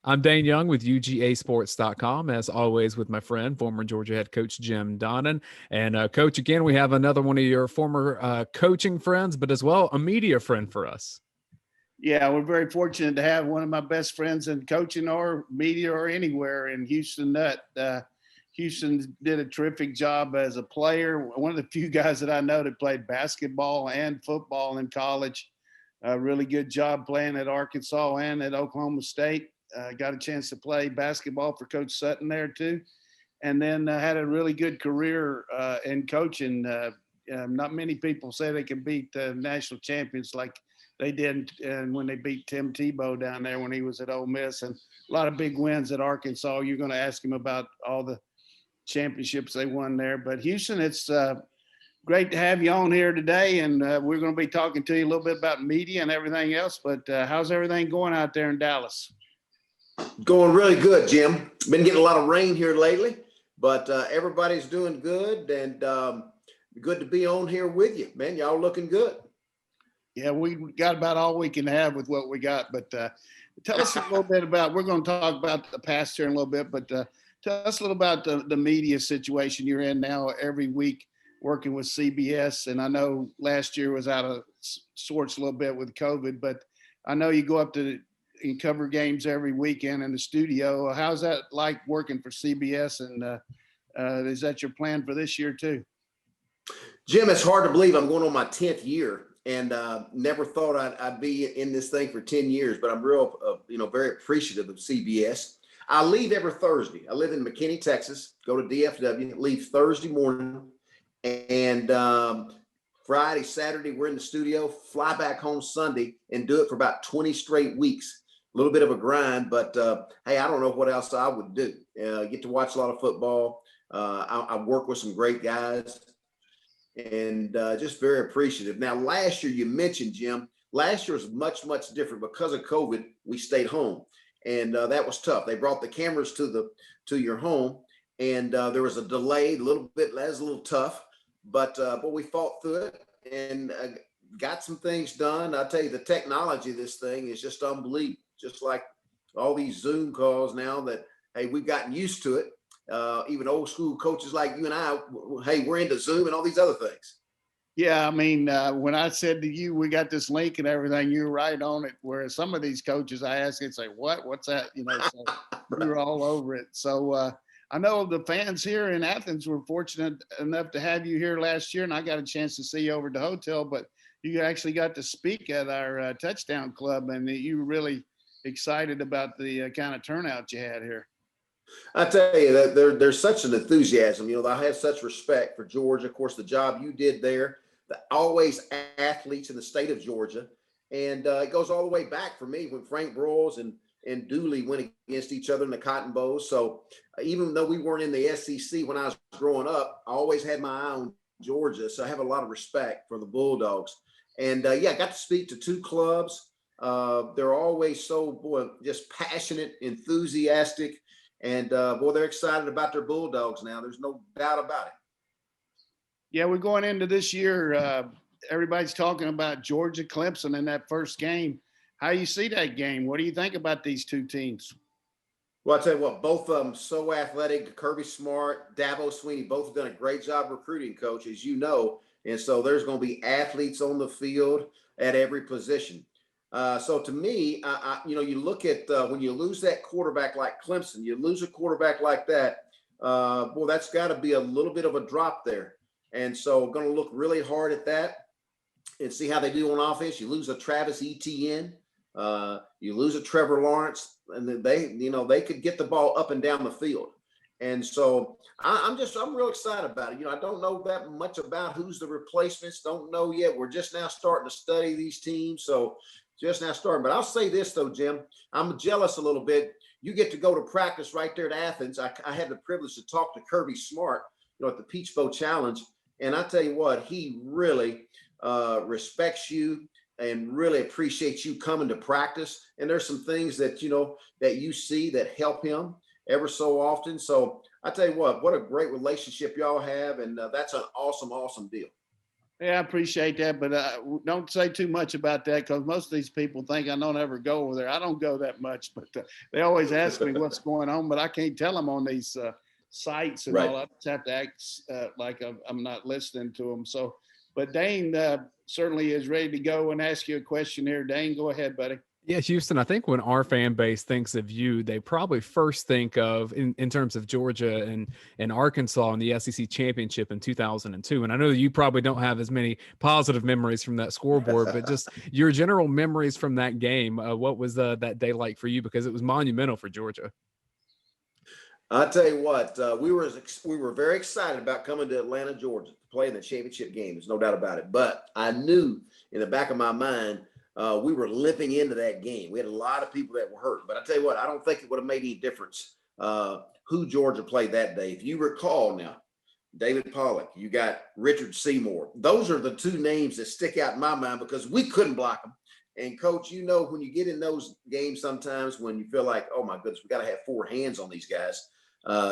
I'm Dane Young with UGAsports.com, as always, with my friend, former Georgia head coach Jim Donnan. And, Coach, again, we have another one of your former coaching friends, but as well a media friend for us. Yeah, we're very fortunate to have one of my best friends in coaching or media or anywhere in Houston Nutt. Houston did a terrific job as a player. One of the few guys that I know that played basketball and football in college. Really good job playing at Arkansas and at Oklahoma State. Got a chance to play basketball for Coach Sutton there too. And then had a really good career in coaching. Not many people say they can beat national champions like they did and when they beat Tim Tebow down there when he was at Ole Miss, and a lot of big wins at Arkansas. You're going to ask him about all the championships they won there. But Houston, it's great to have you on here today, and we're going to be talking to you a little bit about media and everything else. But how's everything going out there in Dallas? Going really good, Jim. Been getting a lot of rain here lately, but everybody's doing good, and good to be on here with you, man. Y'all looking good. Yeah, we got about all we can have with what we got. But tell us a little bit about, we're going to talk about the past here in a little bit, but tell us a little about the media situation you're in now every week working with CBS. And I know last year was out of sorts a little bit with COVID, but I know you go up to and cover games every weekend in the studio. How's that like working for CBS? And is that your plan for this year too? Jim, it's hard to believe I'm going on my 10th year. And never thought I'd be in this thing for 10 years, but I'm real, very appreciative of CBS. I leave every Thursday. I live in McKinney, Texas, go to DFW, leave Thursday morning, and Friday, Saturday, we're in the studio, fly back home Sunday, and do it for about 20 straight weeks. A little bit of a grind, but hey, I don't know what else I would do. Get to watch a lot of football. I work with some great guys. And just very appreciative. Now, last year you mentioned, Jim, last year was much, much different because of COVID. We stayed home, and that was tough. They brought the cameras to your home, and there was a delay, a little bit. That was a little tough, but we fought through it and got some things done. I tell you, the technology of this thing is just unbelievable. Just like all these Zoom calls now that, hey, we've gotten used to it. Even old school coaches like you and I, hey, we're into Zoom and all these other things. Yeah, I mean, when I said to you, we got this link and everything, you're right on it. Whereas some of these coaches I ask and say, what's that? So Right. You're all over it. So I know the fans here in Athens were fortunate enough to have you here last year, and I got a chance to see you over at the hotel, but you actually got to speak at our touchdown club, and you were really excited about the kind of turnout you had here. I tell you that there's such an enthusiasm. I have such respect for Georgia. Of course, the job you did there, always athletes in the state of Georgia. And it goes all the way back for me when Frank Broyles and Dooley went against each other in the Cotton Bowl. So even though we weren't in the SEC when I was growing up, I always had my eye on Georgia. So I have a lot of respect for the Bulldogs. And I got to speak to two clubs. They're always so, just passionate, enthusiastic. And they're excited about their Bulldogs now. There's no doubt about it. Yeah, we're going into this year. Everybody's talking about Georgia Clemson in that first game. How you see that game? What do you think about these two teams? Well, I'll tell you what, both of them so athletic. Kirby Smart, Dabo Sweeney, both have done a great job recruiting, Coach, as you know. And so there's going to be athletes on the field at every position. So to me, you look at when you lose that quarterback like Clemson, you lose a quarterback like that, that's got to be a little bit of a drop there. And so going to look really hard at that and see how they do on offense. You lose a Travis Etienne, you lose a Trevor Lawrence, and they could get the ball up and down the field. And so I'm real excited about it. I don't know that much about who's the replacements. Don't know yet. We're just now starting to study these teams. So just now starting. But I'll say this, though, Jim. I'm jealous a little bit. You get to go to practice right there at Athens. I had the privilege to talk to Kirby Smart, at the Peach Bowl Challenge. And I tell you what, he really respects you and really appreciates you coming to practice. And there's some things that, that you see that help him ever so often. So I tell you what a great relationship y'all have. And that's an awesome, awesome deal. Yeah, I appreciate that, but don't say too much about that because most of these people think I don't ever go over there. I don't go that much, but they always ask me what's going on, but I can't tell them on these sites and Right. all. I just have to act like I'm not listening to them. So, but Dayne certainly is ready to go and ask you a question here. Dayne, go ahead, buddy. Yeah, Houston, I think when our fan base thinks of you, they probably first think of in terms of Georgia and Arkansas in the SEC championship in 2002. And I know you probably don't have as many positive memories from that scoreboard, but just your general memories from that game. What was that day like for you? Because it was monumental for Georgia. I'll tell you what, we were very excited about coming to Atlanta, Georgia, to play in the championship game. There's no doubt about it. But I knew in the back of my mind, we were limping into that game. We had a lot of people that were hurt. But I tell you what, I don't think it would have made any difference who Georgia played that day. If you recall now, David Pollock, you got Richard Seymour. Those are the two names that stick out in my mind because we couldn't block them. And Coach, you know, when you get in those games sometimes when you feel like, oh my goodness, we got to have four hands on these guys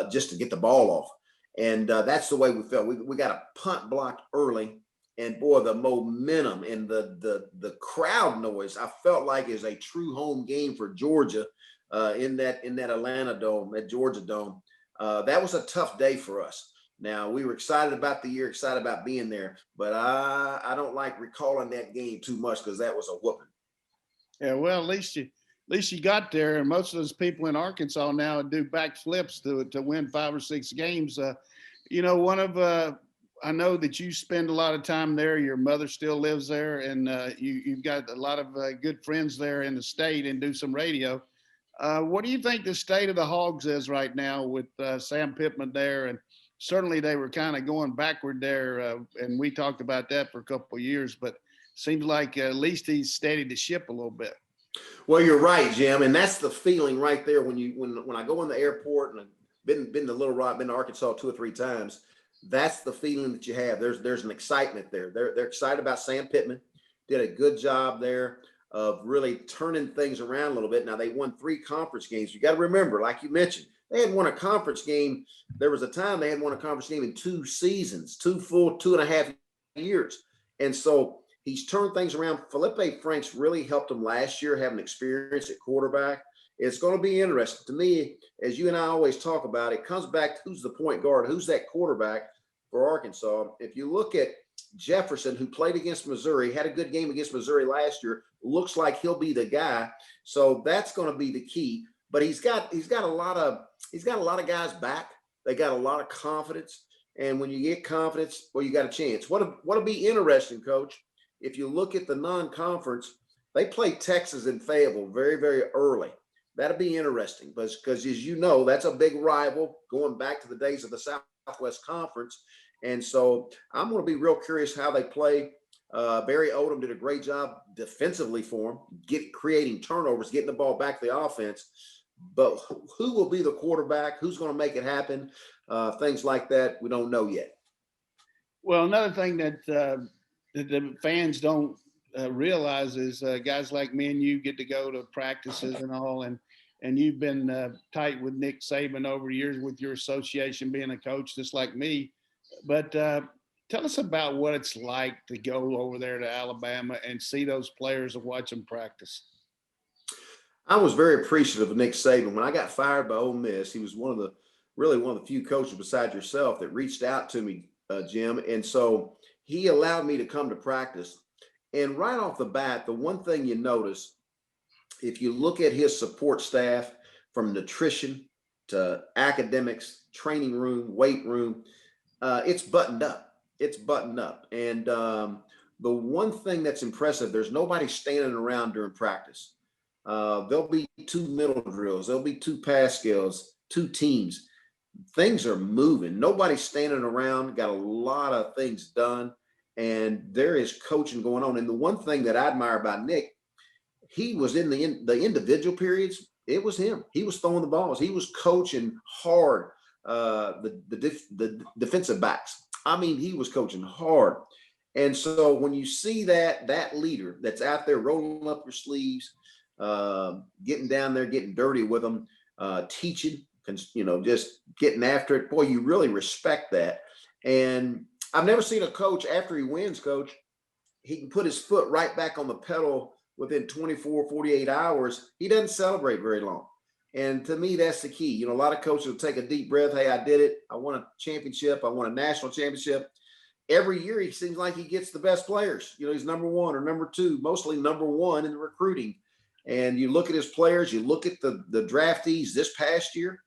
just to get the ball off. And that's the way we felt. We got a punt blocked early. And boy, the momentum and the crowd noise, I felt like is a true home game for Georgia in that Atlanta Dome, that Georgia Dome. That was a tough day for us. Now, we were excited about the year, excited about being there, but I don't like recalling that game too much because that was a whooping. Yeah, well, at least you got there, and most of those people in Arkansas now do backflips to win 5 or 6 games. You know, I know that you spend a lot of time there. Your mother still lives there, and you've got a lot of good friends there in the state and do some radio. What do you think the state of the Hogs is right now with Sam Pittman there? And certainly they were kind of going backward there, and we talked about that for a couple of years, but seems like at least he's steadied the ship a little bit. Well, you're right, Jim, and that's the feeling right there when I go in the airport and I've been to Little Rock, been to Arkansas 2 or 3 times. That's the feeling that you have. There's an excitement there. They're excited about Sam Pittman. Did a good job there of really turning things around a little bit. Now they won 3 conference games. You got to remember, like you mentioned, they had won a conference game. There was a time they had won a conference game in 2 seasons, 2 full 2.5 years, and so he's turned things around. Felipe Franks really helped him last year, having experience at quarterback. It's going to be interesting to me, as you and I always talk about. It comes back to who's the point guard, who's that quarterback for Arkansas. If you look at Jefferson, who played against Missouri, had a good game against Missouri last year, looks like he'll be the guy. So that's going to be the key. But he's got a lot of guys back. They got a lot of confidence, and when you get confidence, well, you got a chance. What'll be interesting, Coach? If you look at the non-conference, they play Texas and Fayetteville very, very early. That'll be interesting because, as you know, that's a big rival going back to the days of the Southwest Conference. And so I'm going to be real curious how they play. Barry Odom did a great job defensively for them, creating turnovers, getting the ball back to the offense. But who will be the quarterback? Who's going to make it happen? Things like that, we don't know yet. Well, another thing that the fans don't realize is guys like me and you get to go to practices and all, and you've been tight with Nick Saban over the years with your association being a coach, just like me. But tell us about what it's like to go over there to Alabama and see those players and watch them practice. I was very appreciative of Nick Saban. When I got fired by Ole Miss, he was one of the few coaches besides yourself that reached out to me, Jim. And so he allowed me to come to practice. And right off the bat, the one thing you notice, if you look at his support staff from nutrition to academics, training room, weight room, it's buttoned up. It's buttoned up. And the one thing that's impressive, there's nobody standing around during practice. There'll be 2 middle drills. There'll be 2 pass skills, 2 teams. Things are moving. Nobody's standing around. Got a lot of things done. And there is coaching going on. And the one thing that I admire about Nick, he was in the individual periods. It was him. He was throwing the balls. He was coaching hard the defensive backs. I mean, he was coaching hard. And so when you see that leader that's out there rolling up your sleeves, getting down there, getting dirty with them, teaching, just getting after it, boy, you really respect that. And I've never seen a coach after he wins, coach, he can put his foot right back on the pedal within 24, 48 hours. He doesn't celebrate very long. And to me, that's the key. A lot of coaches will take a deep breath. Hey, I did it. I won a championship. I won a national championship. Every year, he seems like he gets the best players. He's number one or number two, mostly number one in the recruiting. And you look at his players, you look at the draftees this past year,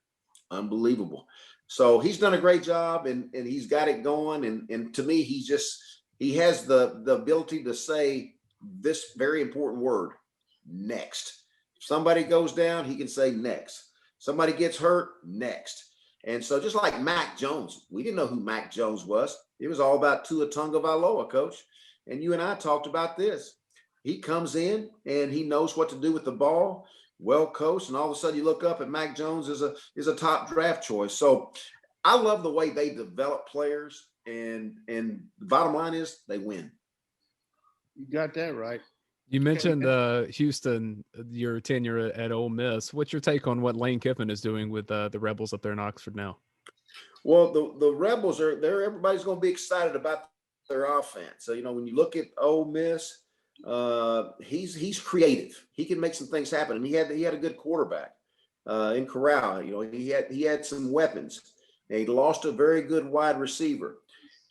unbelievable. So he's done a great job, and he's got it going. And to me, he has the ability to say this very important word, next. If somebody goes down, he can say next. Somebody gets hurt, next. And so just like Mac Jones, we didn't know who Mac Jones was. It was all about Tua Tagovailoa, coach. And you and I talked about this. He comes in and he knows what to do with the ball, well coached, and all of a sudden you look up and Mac Jones is a top draft choice. So I love the way they develop players, and the bottom line is they win. You got that right. You mentioned Houston, your tenure at Ole Miss. What's your take on what Lane Kiffin is doing with the Rebels up there in Oxford now? Well, the Rebels everybody's going to be excited about their offense. So, when you look at Ole Miss, he's creative. He can make some things happen. And he had a good quarterback in Corral. He had some weapons. And he lost a very good wide receiver.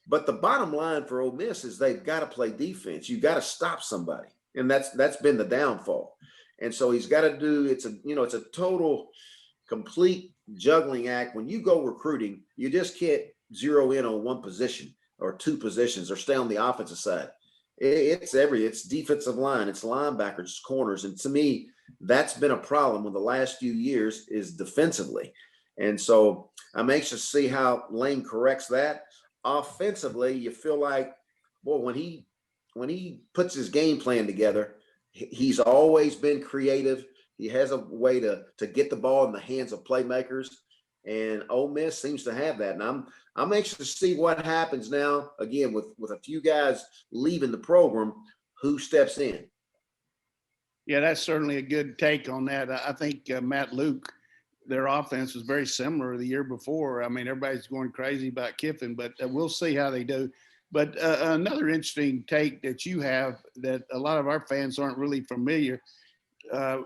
But the bottom line for Ole Miss is they've got to play defense. You've got to stop somebody. And that's been the downfall. And so he's got to do, it's a total, complete juggling act. When you go recruiting, you just can't zero in on one position or two positions or stay on the offensive side. It's defensive line, it's linebackers, it's corners. And to me, that's been a problem in the last few years is defensively. And so I'm anxious to see how Lane corrects that. Offensively, you feel like, well, when he puts his game plan together, he's always been creative. He has a way to get the ball in the hands of playmakers, and Ole Miss seems to have that. And I'm anxious to see what happens now. Again, with a few guys leaving the program, who steps in. Yeah, that's certainly a good take on that. I think Matt Luke, their offense was very similar the year before. I mean, everybody's going crazy about Kiffin, but we'll see how they do. But another interesting take that you have that a lot of our fans aren't really familiar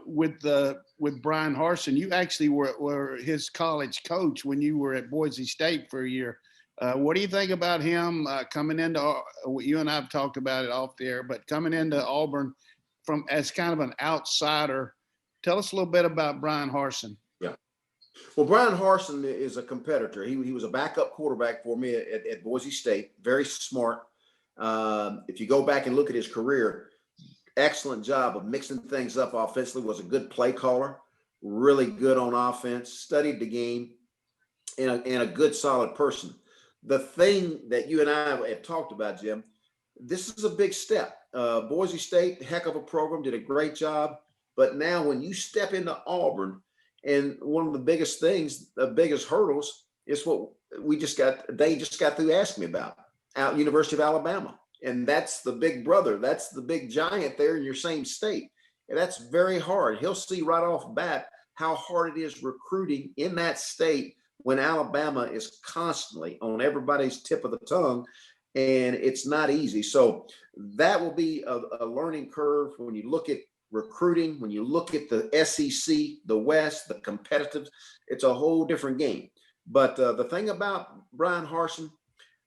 with Bryan Harsin. You actually were his college coach when you were at Boise State for a year. What do you think about him coming into? You and I have talked about it off the air, but coming into Auburn as kind of an outsider. Tell us a little bit about Bryan Harsin. Yeah. Well, Bryan Harsin is a competitor. He was a backup quarterback for me at Boise State. Very smart. If you go back and look at his career, excellent job of mixing things up offensively. Was a good play caller, really good on offense. Studied the game, and a good solid person. The thing that you and I have talked about, Jim, this is a big step. Boise State, heck of a program, did a great job. But now when you step into Auburn, and one of the biggest things, the biggest hurdles is what they just got through asking me about, out University of Alabama. And that's the big brother. That's the big giant there in your same state. And that's very hard. He'll see right off the bat how hard it is recruiting in that state when Alabama is constantly on everybody's tip of the tongue, and it's not easy. So that will be a learning curve when you look at recruiting, when you look at the SEC, the West, the competitive, it's a whole different game. But the thing about Bryan Harsin,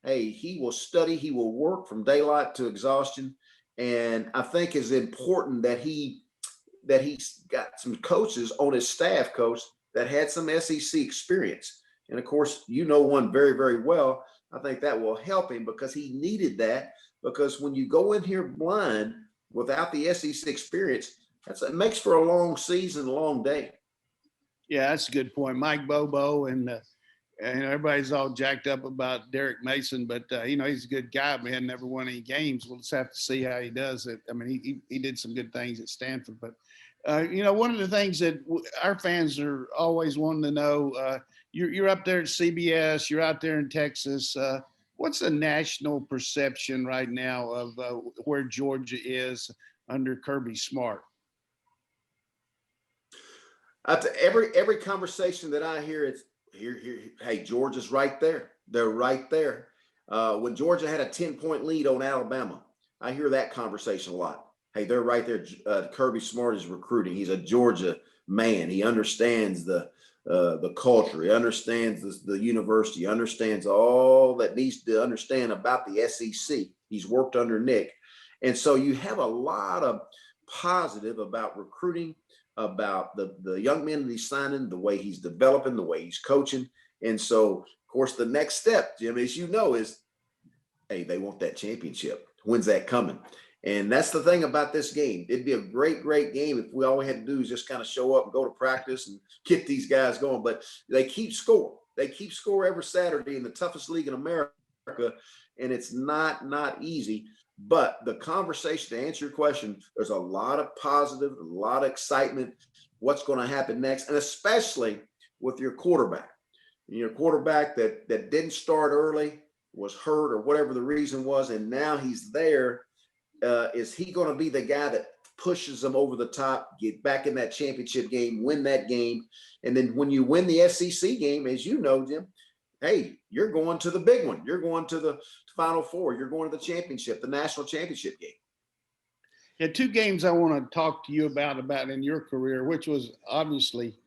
hey, he will study, he will work from daylight to exhaustion. And I think it's important that he's got some coaches on his staff, coach, that had some SEC experience. And of course, one very, very well. I think that will help him because he needed that, because when you go in here blind without the SEC experience, it makes for a long season, a long day. Yeah, that's a good point. Mike Bobo and everybody's all jacked up about Derek Mason, but he's a good guy, man. Never won any games. We'll just have to see how he does it. I mean, he did some good things at Stanford, but one of the things that our fans are always wanting to know, you're up there at CBS, you're out there in Texas. What's the national perception right now of where Georgia is under Kirby Smart? Every conversation that I hear, it's here. Hey, Georgia's right there. They're right there. When Georgia had a 10-point lead on Alabama, I hear that conversation a lot. Hey, they're right there. Kirby Smart is recruiting. He's a Georgia man. He understands the culture. He understands the university. He understands all that needs to understand about the SEC. He's worked under Nick. And so you have a lot of positive about recruiting, about the young men that he's signing, the way he's developing, the way he's coaching. And so, of course, the next step, Jim, as you know, is, hey, they want that championship. When's that coming? And that's the thing about this game. It'd be a great, great game if all we had to do is just kind of show up and go to practice and get these guys going. But they keep score. They keep score every Saturday in the toughest league in America, and it's not easy. But the conversation, to answer your question, there's a lot of positive, a lot of excitement, what's going to happen next, and especially with your quarterback. Your quarterback that didn't start early, was hurt or whatever the reason was, and now he's there. Is he going to be the guy that pushes them over the top, get back in that championship game, win that game? And then when you win the SEC game, as you know, Jim, hey, you're going to the big one. You're going to the Final Four. You're going to the championship, the national championship game. Yeah, two games I want to talk to you about in your career, which was obviously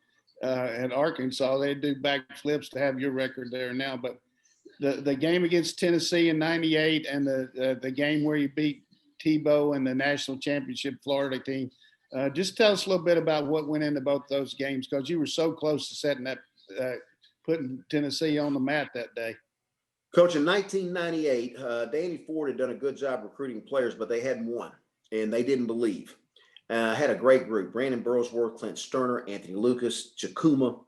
at Arkansas. They do backflips to have your record there now. But the game against Tennessee in '98 and the game where you beat Tebow and the national championship Florida team. Just tell us a little bit about what went into both those games, because you were so close to setting that, putting Tennessee on the mat that day. Coach, in 1998, Danny Ford had done a good job recruiting players, but they hadn't won, and they didn't believe. Had a great group: Brandon Burlsworth, Clint Sterner, Anthony Lucas, Chakuma,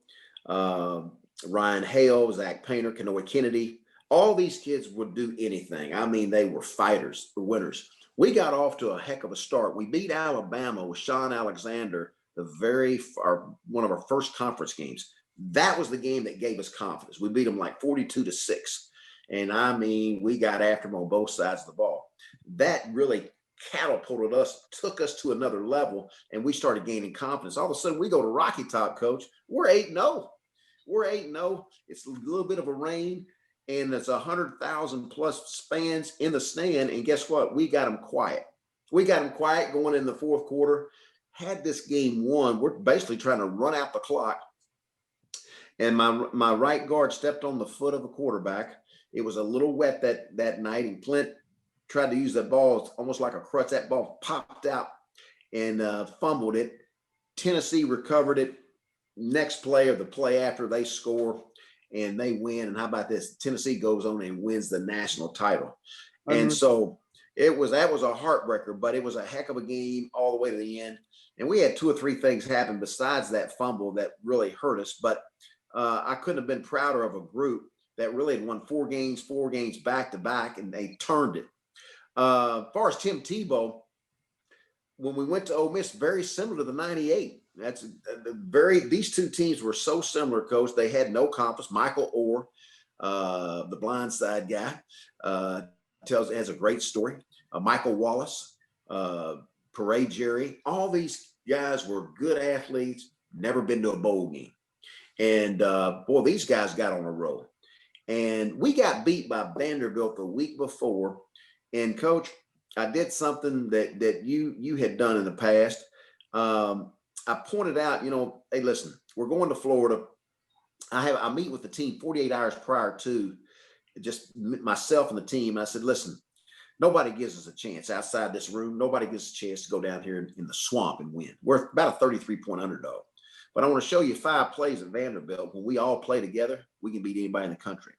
Ryan Hale, Zach Painter, Kanoa Kennedy. All these kids would do anything. I mean, they were fighters, the winners. We got off to a heck of a start. We beat Alabama with Sean Alexander, one of our first conference games. That was the game that gave us confidence. We beat them like 42-6. And I mean, we got after them on both sides of the ball. That really catapulted us, took us to another level, and we started gaining confidence. All of a sudden, we go to Rocky Top, Coach. We're 8-0. We're 8-0. It's a little bit of a rain, and there's 100,000 plus fans in the stand. And guess what? We got them quiet. We got them quiet going in the fourth quarter. Had this game won, we're basically trying to run out the clock. And my right guard stepped on the foot of the quarterback. It was a little wet that night, and Clint tried to use that ball almost like a crutch. That ball popped out and fumbled it. Tennessee recovered it. Next play or the play after, they score and they win. And how about this? Tennessee goes on and wins the national title. And so that was a heartbreaker, but it was a heck of a game all the way to the end. And we had two or three things happen besides that fumble that really hurt us. But I couldn't have been prouder of a group that really had won four games back to back, and they turned it. As far as Tim Tebow, when we went to Ole Miss, very similar to the '98. These two teams were so similar, Coach. They had no confidence. Michael Orr, the blindside guy, has a great story. Michael Wallace, Parade Jerry, all these guys were good athletes, never been to a bowl game. And boy, these guys got on a roll. And we got beat by Vanderbilt the week before. And Coach, I did something that you had done in the past. I pointed out, hey, listen, we're going to Florida. I meet with the team 48 hours prior to, just myself and the team. I said, listen, nobody gives us a chance outside this room. Nobody gives us a chance to go down here in the swamp and win. We're about a 33-point underdog. But I want to show you 5 plays at Vanderbilt. When we all play together, we can beat anybody in the country.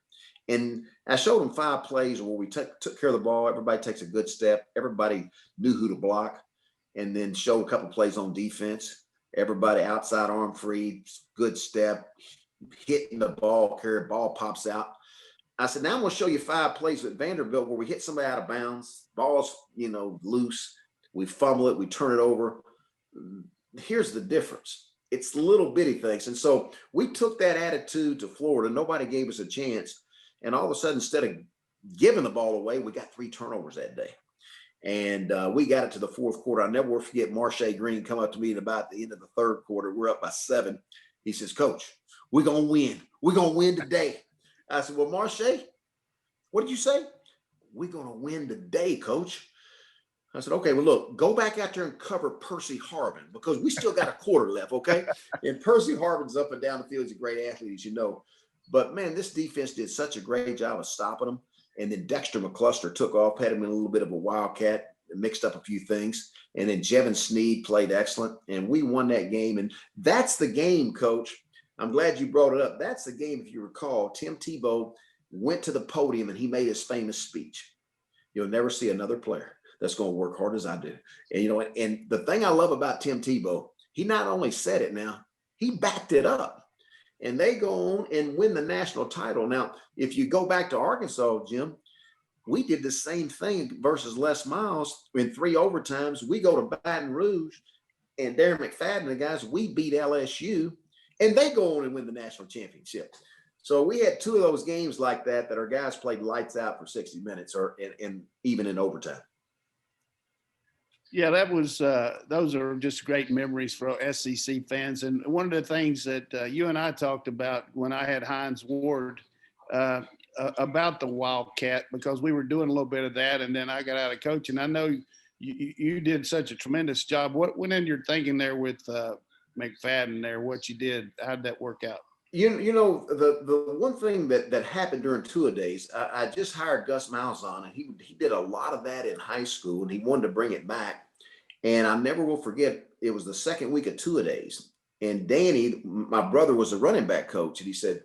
And I showed them 5 plays where we took care of the ball. Everybody takes a good step. Everybody knew who to block. And then showed a couple plays on defense. Everybody outside arm free, good step, hitting the ball, ball pops out. I said, now I'm going to show you 5 plays at Vanderbilt where we hit somebody out of bounds. Ball's, loose. We fumble it. We turn it over. Here's the difference. It's little bitty things. And so we took that attitude to Florida. Nobody gave us a chance. And all of a sudden, instead of giving the ball away, we got 3 turnovers that day. And we got it to the fourth quarter. I'll never forget Marshae Green come up to me at about the end of the third quarter. We're up by 7. He says, Coach, we're going to win. We're going to win today. I said, well, Marshae, What did you say? We're going to win today, coach. I said, okay, well, look, go back out there and cover Percy Harvin because we still got a quarter left, okay? And Percy Harvin's up and down the field. He's a great athlete, as you know. But, man, this defense did such a great job of stopping him. And then Dexter McCluster took off, had him in a little bit of a wildcat, mixed up a few things. And then Jevin Sneed played excellent. And we won that game. And that's the game, Coach. I'm glad you brought it up. That's the game, if you recall. Tim Tebow went to the podium and he made his famous speech. You'll never see another player that's going to work hard as I do. And, and the thing I love about Tim Tebow, he not only said it now, he backed it up. And they go on and win the national title. Now, if you go back to Arkansas, Jim, we did the same thing versus Les Miles in 3 overtimes. We go to Baton Rouge and Darren McFadden, the guys, we beat LSU, and they go on and win the national championship. So we had 2 of those games like that our guys played lights out for 60 minutes or and even in overtime. Yeah, that was those are just great memories for SEC fans. And one of the things that you and I talked about when I had Hines Ward about the Wildcat, because we were doing a little bit of that, and then I got out of coaching. I know you did such a tremendous job. What went in your thinking there with McFadden there? What you did? How did that work out? The one thing that happened during two-a-days, I just hired Gus Malzahn, and he did a lot of that in high school, and he wanted to bring it back. And I never will forget, it was the second week of two-a-days, and Danny, my brother, was a running back coach, and he said,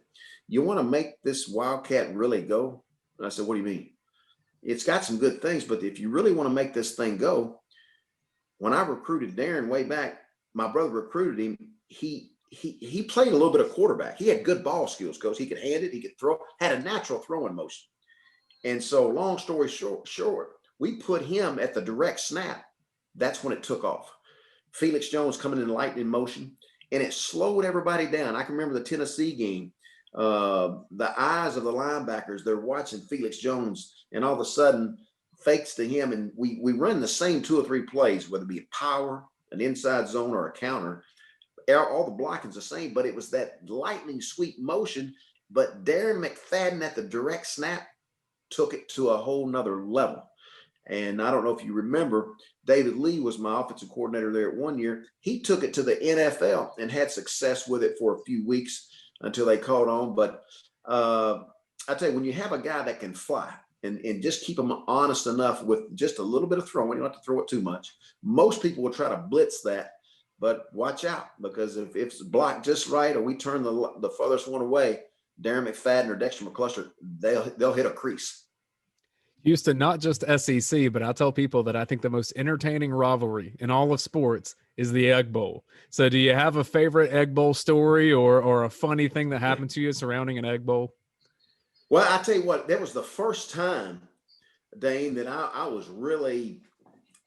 "You want to make this Wildcat really go?" And I said, "What do you mean?" "It's got some good things, but if you really want to make this thing go," when I recruited Darren way back, my brother recruited him. He played a little bit of quarterback. He had good ball skills, Coach. He could hand it, he could throw, had a natural throwing motion. And so long story short, we put him at the direct snap. That's when it took off. Felix Jones coming in lightning motion, and it slowed everybody down. I can remember the Tennessee game. The eyes of the linebackers, they're watching Felix Jones, and all of a sudden fakes to him. And we run the same 2 or 3 plays, whether it be a power, an inside zone, or a counter. All the blocking's the same, but it was that lightning sweep motion. But Darren McFadden at the direct snap took it to a whole nother level. And I don't know if you remember, David Lee was my offensive coordinator there at one year. He took it to the NFL and had success with it for a few weeks until they caught on. But I tell you, when you have a guy that can fly and just keep him honest enough with just a little bit of throwing, you don't have to throw it too much. Most people will try to blitz that. But watch out, because if it's blocked just right or we turn the furthest one away, Darren McFadden or Dexter McCluster, they'll hit a crease. Houston, not just SEC, but I tell people that I think the most entertaining rivalry in all of sports is the Egg Bowl. So do you have a favorite Egg Bowl story or a funny thing that happened to you surrounding an Egg Bowl? Well, I tell you what, that was the first time, Dayne, that I was really –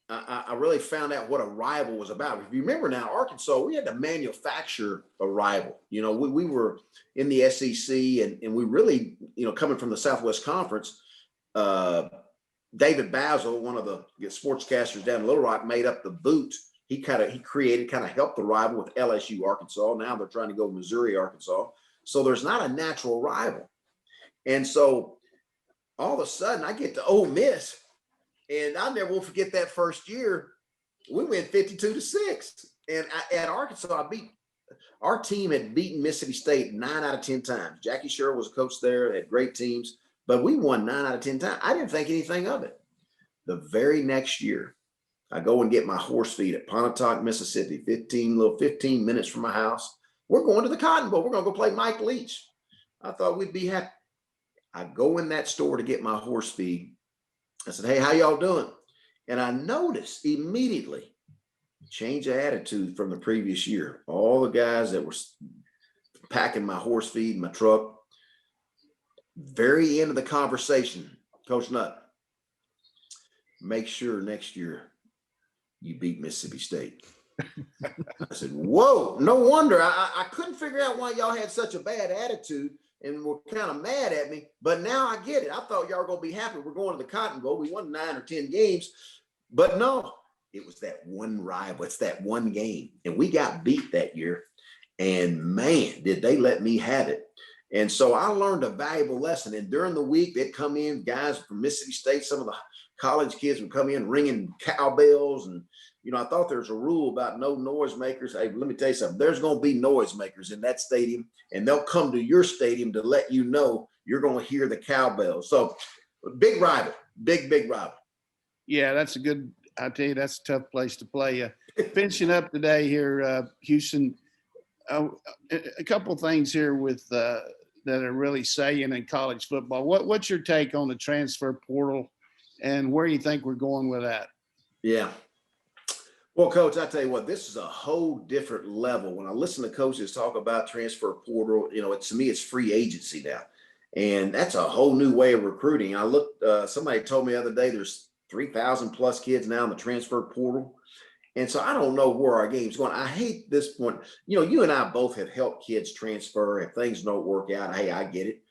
I really found out what a rival was about. If you remember now, Arkansas, we had to manufacture a rival. We were in the SEC and we really, coming from the Southwest Conference, David Basil, one of the sportscasters down in Little Rock, made up the boot. He helped the rival with LSU, Arkansas. Now they're trying to go Missouri, Arkansas. So there's not a natural rival. And so all of a sudden I get to Ole Miss. And I never will forget that first year, we went 52-6. And at Arkansas, our team had beaten Mississippi State 9 out of 10 times. Jackie Sherrill was a coach there, had great teams, but we won 9 out of 10 times. I didn't think anything of it. The very next year, I go and get my horse feed at Pontotoc, Mississippi, 15 minutes from my house. We're going to the Cotton Bowl. We're going to go play Mike Leach. I thought we'd be happy. I go in that store to get my horse feed. I said, "Hey, how y'all doing?" And I noticed immediately change of attitude from the previous year. All the guys that were packing my horse feed in my truck, very end of the conversation, "Coach Nutt, make sure next year you beat Mississippi State." I said, "Whoa, no wonder. I couldn't figure out why y'all had such a bad attitude and were kind of mad at me, but now I get it. I thought y'all were going to be happy. We're going to the Cotton Bowl. We won 9 or 10 games, but no, it was that one rival. It's that one game, and we got beat that year, and man, did they let me have it. And so I learned a valuable lesson. And during the week, they'd come in, guys from Mississippi State, some of the college kids would come in ringing cowbells. And, I thought there's a rule about no noisemakers. Hey, let me tell you something. There's going to be noisemakers in that stadium, and they'll come to your stadium to let you know you're going to hear the cowbells. So big rival, big rival. Yeah, that's a good – I tell you, that's a tough place to play. Finishing up today here, Houston, a couple of things here with that are really saying in college football. What's your take on the transfer portal, and where do you think we're going with that? Yeah. Well, Coach, I tell you what, this is a whole different level. When I listen to coaches talk about transfer portal, to me, it's free agency now. And that's a whole new way of recruiting. I looked, somebody told me the other day, there's 3,000 plus kids now in the transfer portal. And so I don't know where our game's going. I hate this point. You and I both have helped kids transfer. If things don't work out, hey, I get it.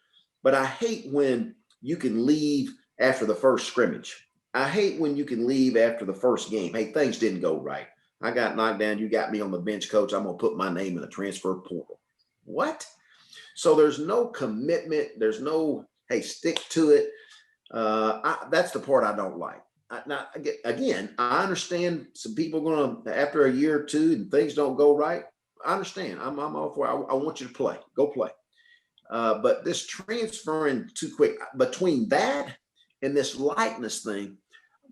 But I hate when you can leave after the first scrimmage. I hate when you can leave after the first game. Hey, things didn't go right. I got knocked down. You got me on the bench, coach. I'm going to put my name in the transfer portal. What? So there's no commitment. There's no, hey, stick to it. That's the part I don't like. Now, again, I understand some people going to, after a year or two and things don't go right. I understand. I'm all for it. I want you to play. Go play. But this transferring too quick, between that and this likeness thing,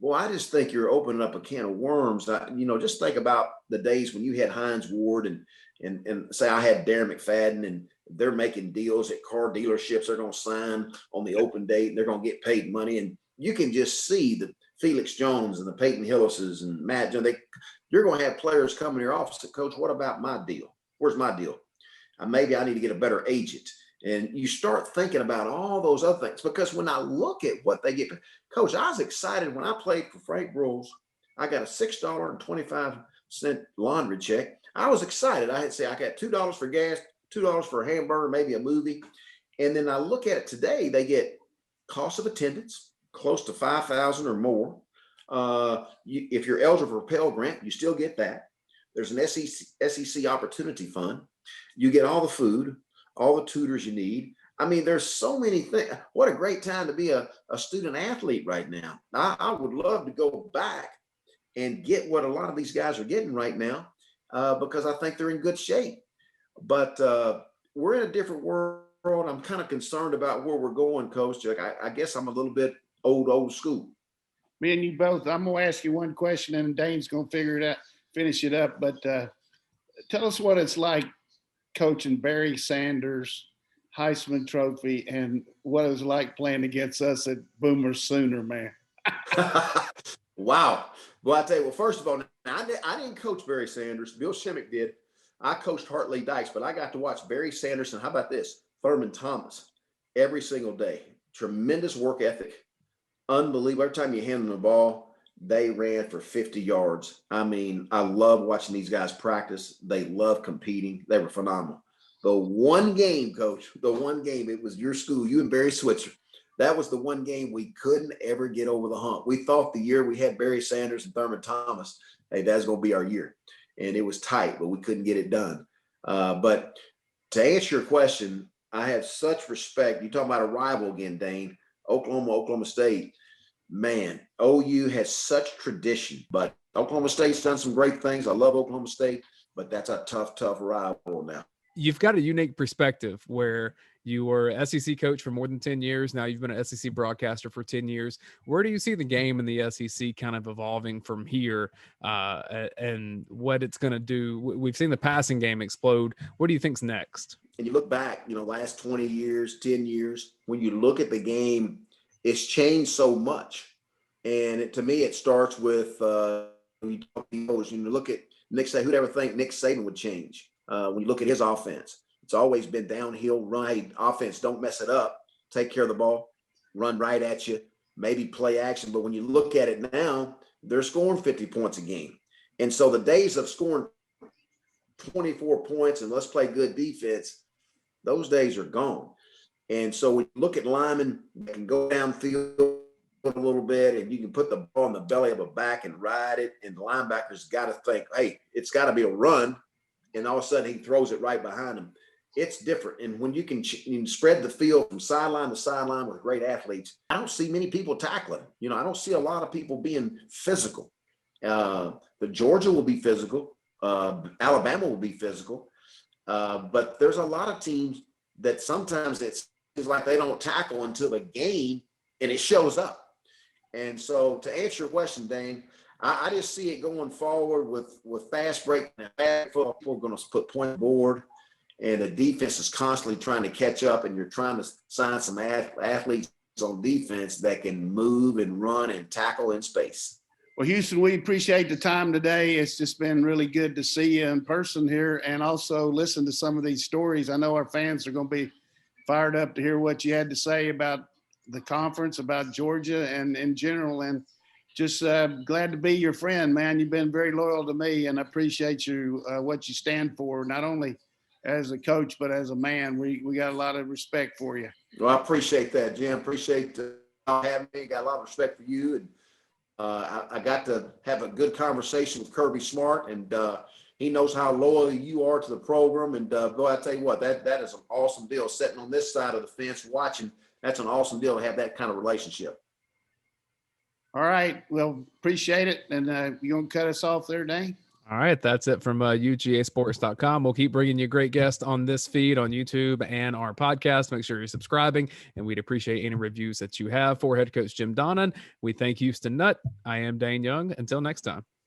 well, I just think you're opening up a can of worms. Just think about the days when you had Hines Ward and say I had Darren McFadden, and they're making deals at car dealerships. They're going to sign on the open date, and they're going to get paid money. And you can just see the Felix Jones and the Peyton Hillises and Matt Jones. You're going to have players come in your office and, Coach, what about my deal? Where's my deal? Maybe I need to get a better agent. And you start thinking about all those other things, because when I look at what they get, Coach, I was excited when I played for Frank Broyles. I got a $6.25 laundry check. I was excited. I had say I got $2 for gas, $2 for a hamburger, maybe a movie. And then I look at it today, they get cost of attendance, close to $5,000 or more. If you're eligible for Pell Grant, you still get that. There's an SEC Opportunity Fund. You get all the food, all the tutors you need. I mean, there's so many things. What a great time to be a student athlete right now. I would love to go back and get what a lot of these guys are getting right now, because I think they're in good shape. But we're in a different world. I'm kind of concerned about where we're going, Coach. I guess I'm a little bit old school. Me and you both. I'm going to ask you one question, and Dayne's going to finish it up. But tell us what it's like coaching Barry Sanders, Heisman Trophy, and what it was like playing against us at Boomer Sooner, man. Wow. Well, I tell you, well, first of all, I didn't coach Barry Sanders. Bill Shimmick did. I coached Hartley Dykes, but I got to watch Barry Sanders and how about this? Thurman Thomas every single day. Tremendous work ethic. Unbelievable. Every time you hand them the ball, they ran for 50 yards. I mean, I love watching these guys practice. They love competing. They were phenomenal. The one game, Coach, it was your school, you and Barry Switzer. That was the one game we couldn't ever get over the hump. We thought the year we had Barry Sanders and Thurman Thomas, hey, that's going to be our year. And it was tight, but we couldn't get it done. But to answer your question, I have such respect. You're talking about a rival again, Dayne, Oklahoma State. Man, OU has such tradition, but Oklahoma State's done some great things. I love Oklahoma State, but that's a tough rival now. You've got a unique perspective where you were SEC coach for more than 10 years. Now you've been an SEC broadcaster for 10 years. Where do you see the game in the SEC kind of evolving from here, and what it's going to do? We've seen the passing game explode. What do you think's next? And you look back, last 20 years, 10 years, when you look at the game, it's changed so much. And to me, it starts with when you talk to coaches, look at Nick Saban. Who'd ever think Nick Saban would change? When you look at his offense, it's always been downhill run. Hey, offense, don't mess it up. Take care of the ball, run right at you, maybe play action. But when you look at it now, they're scoring 50 points a game. And so the days of scoring 24 points and let's play good defense, those days are gone. And so when you look at linemen that can go downfield a little bit and you can put the ball in the belly of a back and ride it, and the linebackers got to think, hey, it's got to be a run. And all of a sudden he throws it right behind him. it's different. And when you can spread the field from sideline to sideline with great athletes, I don't see many people tackling. I don't see a lot of people being physical. The Georgia will be physical. Alabama will be physical. But there's a lot of teams that sometimes it seems like they don't tackle until the game, and it shows up. And so to answer your question, Dayne, I just see it going forward with fast break and fast football. We're going to put point board, and the defense is constantly trying to catch up, and you're trying to sign some athletes on defense that can move and run and tackle in space. Well, Houston, we appreciate the time today. It's just been really good to see you in person here and also listen to some of these stories. I know our fans are going to be fired up to hear what you had to say about the conference, about Georgia and in general. And just glad to be your friend, man. You've been very loyal to me, and I appreciate you, what you stand for, not only as a coach, but as a man. We got a lot of respect for you. Well, I appreciate that, Jim. Appreciate having me. Got a lot of respect for you. And I got to have a good conversation with Kirby Smart, and he knows how loyal you are to the program. And boy, I tell you what, that is an awesome deal. Sitting on this side of the fence watching, that's an awesome deal to have that kind of relationship. All right. Well, appreciate it. And you going to cut us off there, Dayne? All right, that's it from UGAsports.com. We'll keep bringing you great guests on this feed on YouTube and our podcast. Make sure you're subscribing, and we'd appreciate any reviews that you have. For head coach Jim Donnan, we thank Houston Nutt. I am Dayne Young. Until next time.